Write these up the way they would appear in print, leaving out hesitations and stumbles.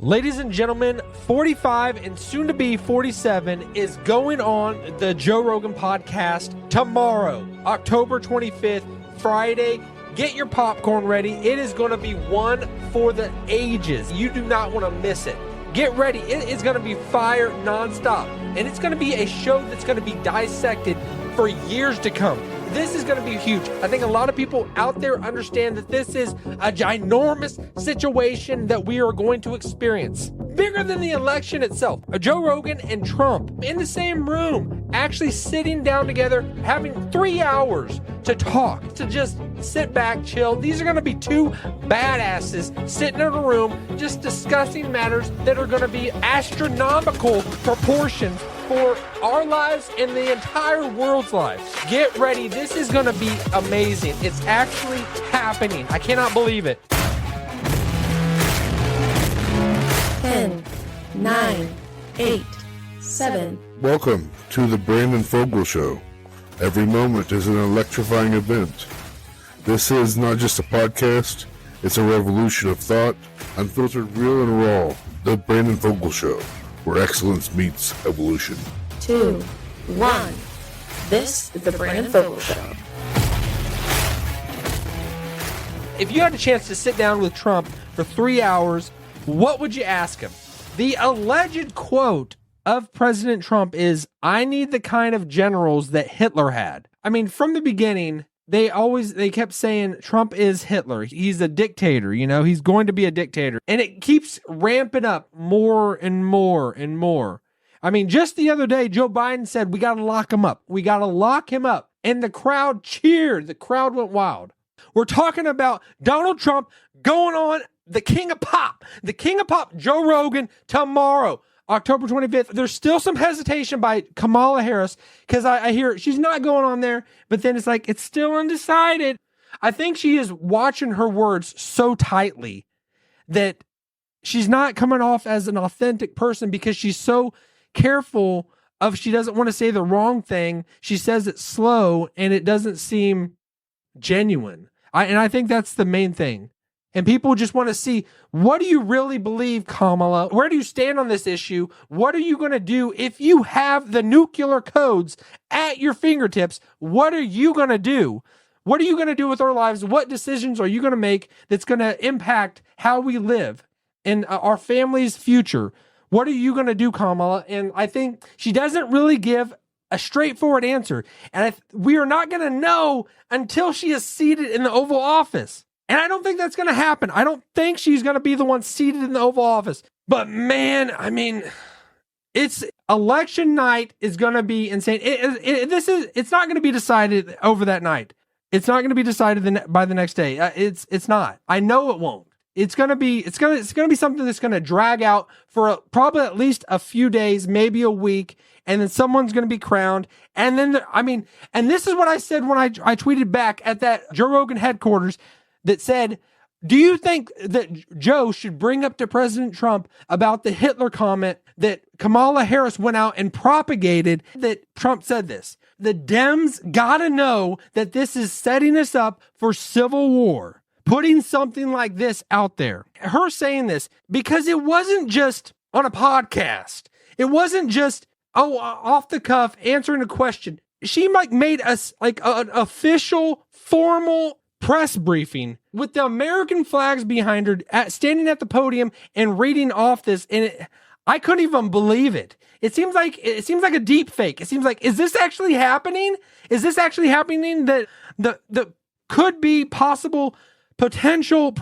Ladies and gentlemen, 45 and soon to be 47 is going on the Joe Rogan podcast tomorrow, October 25th, Friday. Get your popcorn ready. It is going to be one for the ages. You do not want to miss it. Get ready. It is going to be fire nonstop. And it's going to be a show that's going to be dissected for years to come. This is going to be huge. I think a lot of people out there understand that this is a ginormous situation that we are going to experience. Bigger than the election itself. Joe Rogan and Trump in the same room, actually sitting down together, having 3 hours to talk, to just sit back, chill. These are going to be two badasses sitting in a room just discussing matters that are going to be astronomical proportions for our lives and the entire world's lives. Get ready. This is going to be amazing. It's actually happening. I cannot believe it. 10, 9, 8, 7. Welcome to the Brandon Fogal Show. Every moment is an electrifying event. This is not just a podcast, it's a revolution of thought, unfiltered, real and raw. The Brandon Fogal Show, where excellence meets evolution. 2, 1. This is the Brandon Fogal Show. If you had a chance to sit down with Trump for 3 hours, what would you ask him? The alleged quote of President Trump is, "I need the kind of generals that Hitler had." I mean, from the beginning, they kept saying Trump is Hitler. He's a dictator, he's going to be a dictator. And it keeps ramping up more and more and more. I mean, just the other day, Joe Biden said, we got to lock him up. We got to lock him up. And the crowd cheered. The crowd went wild. We're talking about Donald Trump going on the King of Pop, Joe Rogan, tomorrow, October 25th. There's still some hesitation by Kamala Harris because I hear she's not going on there, but then it's like, it's still undecided. I think she is watching her words so tightly that she's not coming off as an authentic person because she's so careful she doesn't want to say the wrong thing. She says it slow and it doesn't seem genuine. I think that's the main thing. And people just want to see, what do you really believe, Kamala? Where do you stand on this issue? What are you going to do if you have the nuclear codes at your fingertips? What are you going to do? What are you going to do with our lives? What decisions are you going to make that's going to impact how we live and our family's future? What are you going to do, Kamala? And I think she doesn't really give a straightforward answer. And we are not going to know until she is seated in the Oval Office. And I don't think that's going to happen. I don't think she's going to be the one seated in the Oval Office. But man, I mean, it's election night is going to be insane. It's not going to be decided over that night. It's not going to be decided by the next day. It's not. I know it won't. It's going to be something that's going to drag out for probably at least a few days, maybe a week, and then someone's going to be crowned. And then, and this is what I said when I tweeted back at that Joe Rogan headquarters that said, do you think that Joe should bring up to President Trump about the Hitler comment that Kamala Harris went out and propagated that Trump said this? The Dems gotta know that this is setting us up for civil war. Putting something like this out there. Her saying this, because it wasn't just on a podcast. It wasn't just, off the cuff, answering a question. She made us like an official, formal press briefing with the American flags behind her, standing at the podium and reading off this, and I couldn't even believe it. It seems like a deep fake. It seems like, is this actually happening? Is this actually happening that the could be possible potential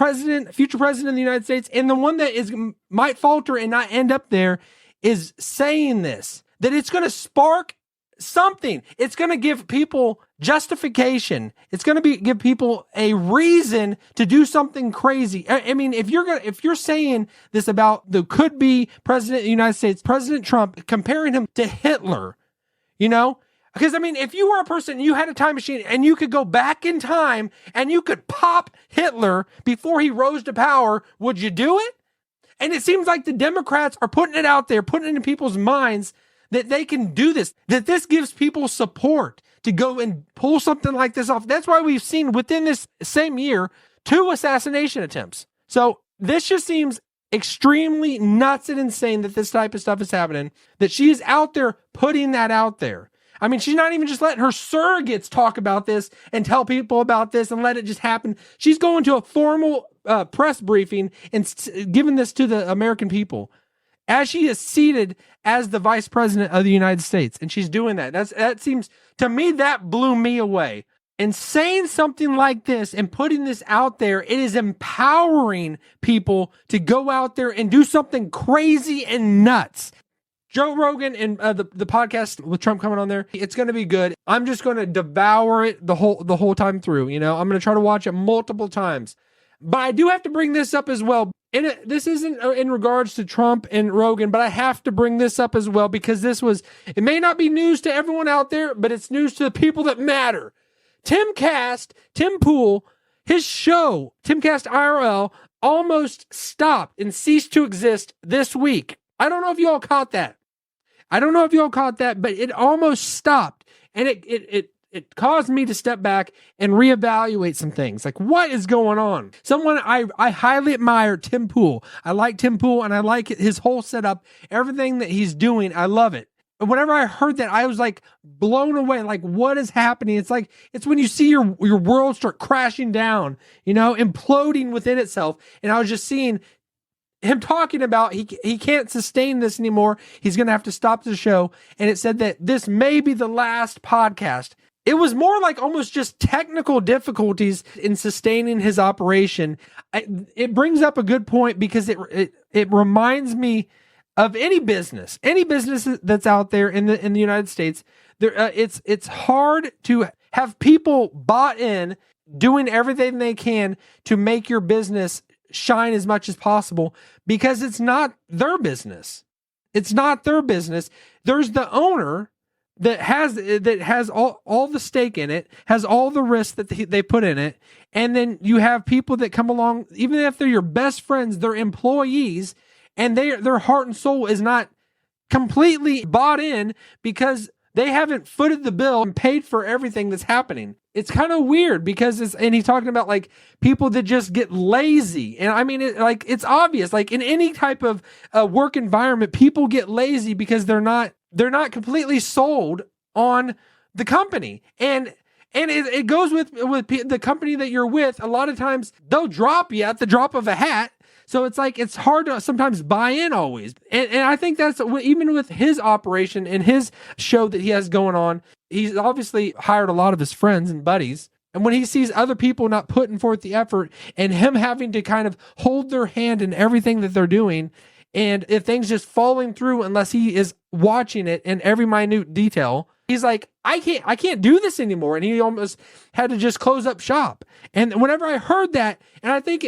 future president of the United States, and the one that might falter and not end up there is saying this, that it's going to spark something. It's going to give people justification. It's going to give people a reason to do something crazy. I mean, if you're saying this about the could be president of the United States, President Trump, comparing him to Hitler, because if you were a person, you had a time machine and you could go back in time and you could pop Hitler before he rose to power, would you do it? And it seems like the Democrats are putting it out there, putting it in people's minds that they can do this, that this gives people support to go and pull something like this off. That's why we've seen within this same year 2 assassination attempts. So this just seems extremely nuts and insane that this type of stuff is happening, that she is out there putting that out there. I mean, she's not even just letting her surrogates talk about this and tell people about this and let it just happen. She's going to a formal press briefing and giving this to the American people as she is seated as the Vice President of the United States. And she's doing that. That seems, to me, that blew me away. And saying something like this and putting this out there, it is empowering people to go out there and do something crazy and nuts. Joe Rogan and the podcast with Trump coming on there, it's going to be good. I'm just going to devour it the whole time through. You know, I'm going to try to watch it multiple times. But I do have to bring this up as well. This isn't in regards to Trump and Rogan, but I have to bring this up as well because it may not be news to everyone out there, but it's news to the people that matter. Tim Pool, his show, Timcast IRL, almost stopped and ceased to exist this week. I don't know if you all caught that. But it almost stopped. And it caused me to step back and reevaluate some things. Like, what is going on? Someone I highly admire, Tim Pool. I like Tim Pool, and I like his whole setup. Everything that he's doing, I love it. And whenever I heard that, I was like blown away. Like, what is happening? It's like, it's when you see your world start crashing down, you know, imploding within itself. And I was just seeing him talking about he can't sustain this anymore. He's going to have to stop the show. And it said that this may be the last podcast. It was more like almost just technical difficulties in sustaining his operation. It brings up a good point because it reminds me of any business that's out there in the United States. It's hard to have people bought in, doing everything they can to make your business shine as much as possible because it's not their business. It's not their business. There's the owner that has all the stake in it, has all the risk that they put in it, and then you have people that come along, even if they're your best friends, they're employees, and their heart and soul is not completely bought in because they haven't footed the bill and paid for everything that's happening. It's kind of weird because and he's talking about like people that just get lazy. And I mean, it's obvious, like in any type of work environment, people get lazy because they're not completely sold on the company. And it goes with the company that you're with. A lot of times they'll drop you at the drop of a hat. So it's like, it's hard to sometimes buy in always. And I think that's even with his operation and his show that he has going on, he's obviously hired a lot of his friends and buddies. And when he sees other people not putting forth the effort and him having to kind of hold their hand in everything that they're doing, and if things just falling through unless he is watching it in every minute detail, he's like, I can't do this anymore. And he almost had to just close up shop. And whenever I heard that, and I think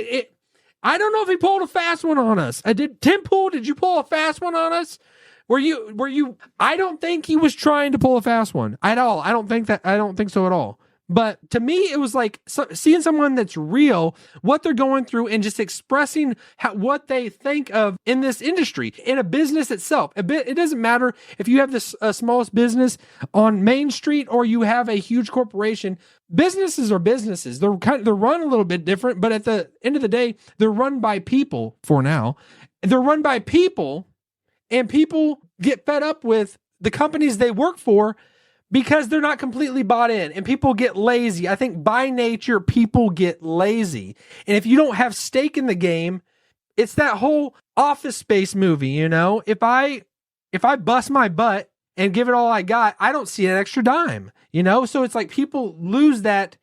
I don't know if he pulled a fast one on us. Tim Pool, did you pull a fast one on us? Were you, I don't think he was trying to pull a fast one at all. I don't think so at all. But to me, it was like seeing someone that's real, what they're going through, and just expressing what they think of in this industry, in a business itself. It doesn't matter if you have this smallest business on Main Street or you have a huge corporation. Businesses are businesses. They're run a little bit different, but at the end of the day, they're run by people for now. They're run by people, and people get fed up with the companies they work for because they're not completely bought in, and people get lazy. I think by nature, people get lazy. And if you don't have stake in the game, it's that whole Office Space movie, you know? If I bust my butt and give it all I got, I don't see an extra dime, you know? So it's like people lose that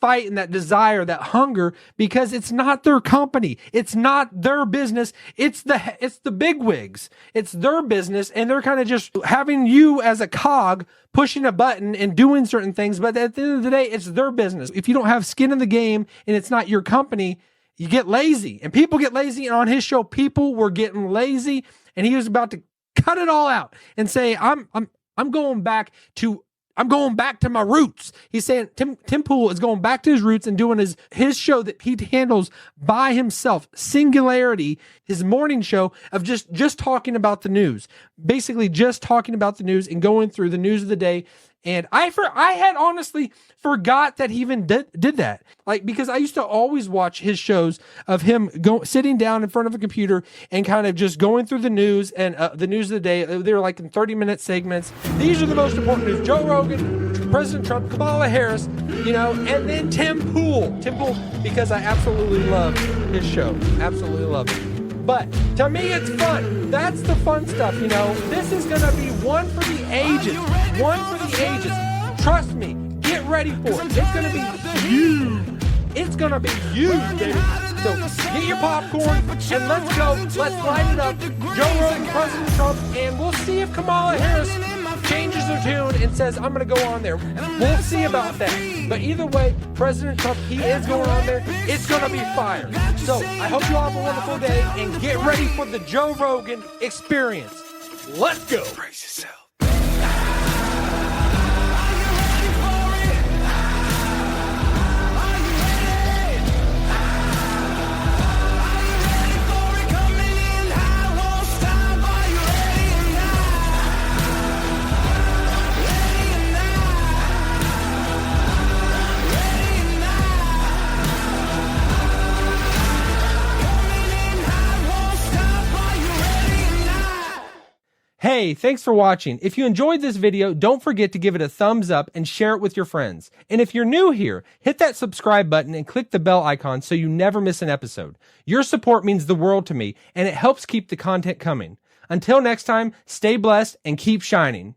fight and that desire, that hunger, because it's not their company. It's not their business. It's the bigwigs. It's their business, and they're kind of just having you as a cog pushing a button and doing certain things. But at the end of the day, it's their business. If you don't have skin in the game and it's not your company, you get lazy, and people get lazy. And on his show, people were getting lazy, and he was about to cut it all out and say, I'm going back to my roots. He's saying Tim Pool is going back to his roots and doing his show that he handles by himself, Singularity, his morning show of just talking about the news, basically just talking about the news and going through the news of the day And I had honestly forgot that he even did that. Like, because I used to always watch his shows of him sitting down in front of a computer and kind of just going through the news and the news of the day. They were like in 30-minute segments. These are the most important news. Joe Rogan, President Trump, Kamala Harris, and then Tim Pool, because I absolutely love his show. Absolutely love it. But to me, it's fun. That's the fun stuff, This is going to be one for the ages. One for the ages. Trust me. Get ready for it. It's going to be huge. It's going to be huge, baby. So get your popcorn and let's go. Let's light it up. Joe Rogan, President Trump, and we'll see if Kamala Harris changes her tune and says, I'm going to go on there. We'll see about that. But either way, President Trump, he is going on there. It's going to be fire. So I hope you all have a wonderful day and get ready for the Joe Rogan experience. Let's go. Brace yourself. Hey, thanks for watching. If you enjoyed this video, don't forget to give it a thumbs up and share it with your friends. And if you're new here, hit that subscribe button and click the bell icon so you never miss an episode. Your support means the world to me, and it helps keep the content coming. Until next time, stay blessed and keep shining.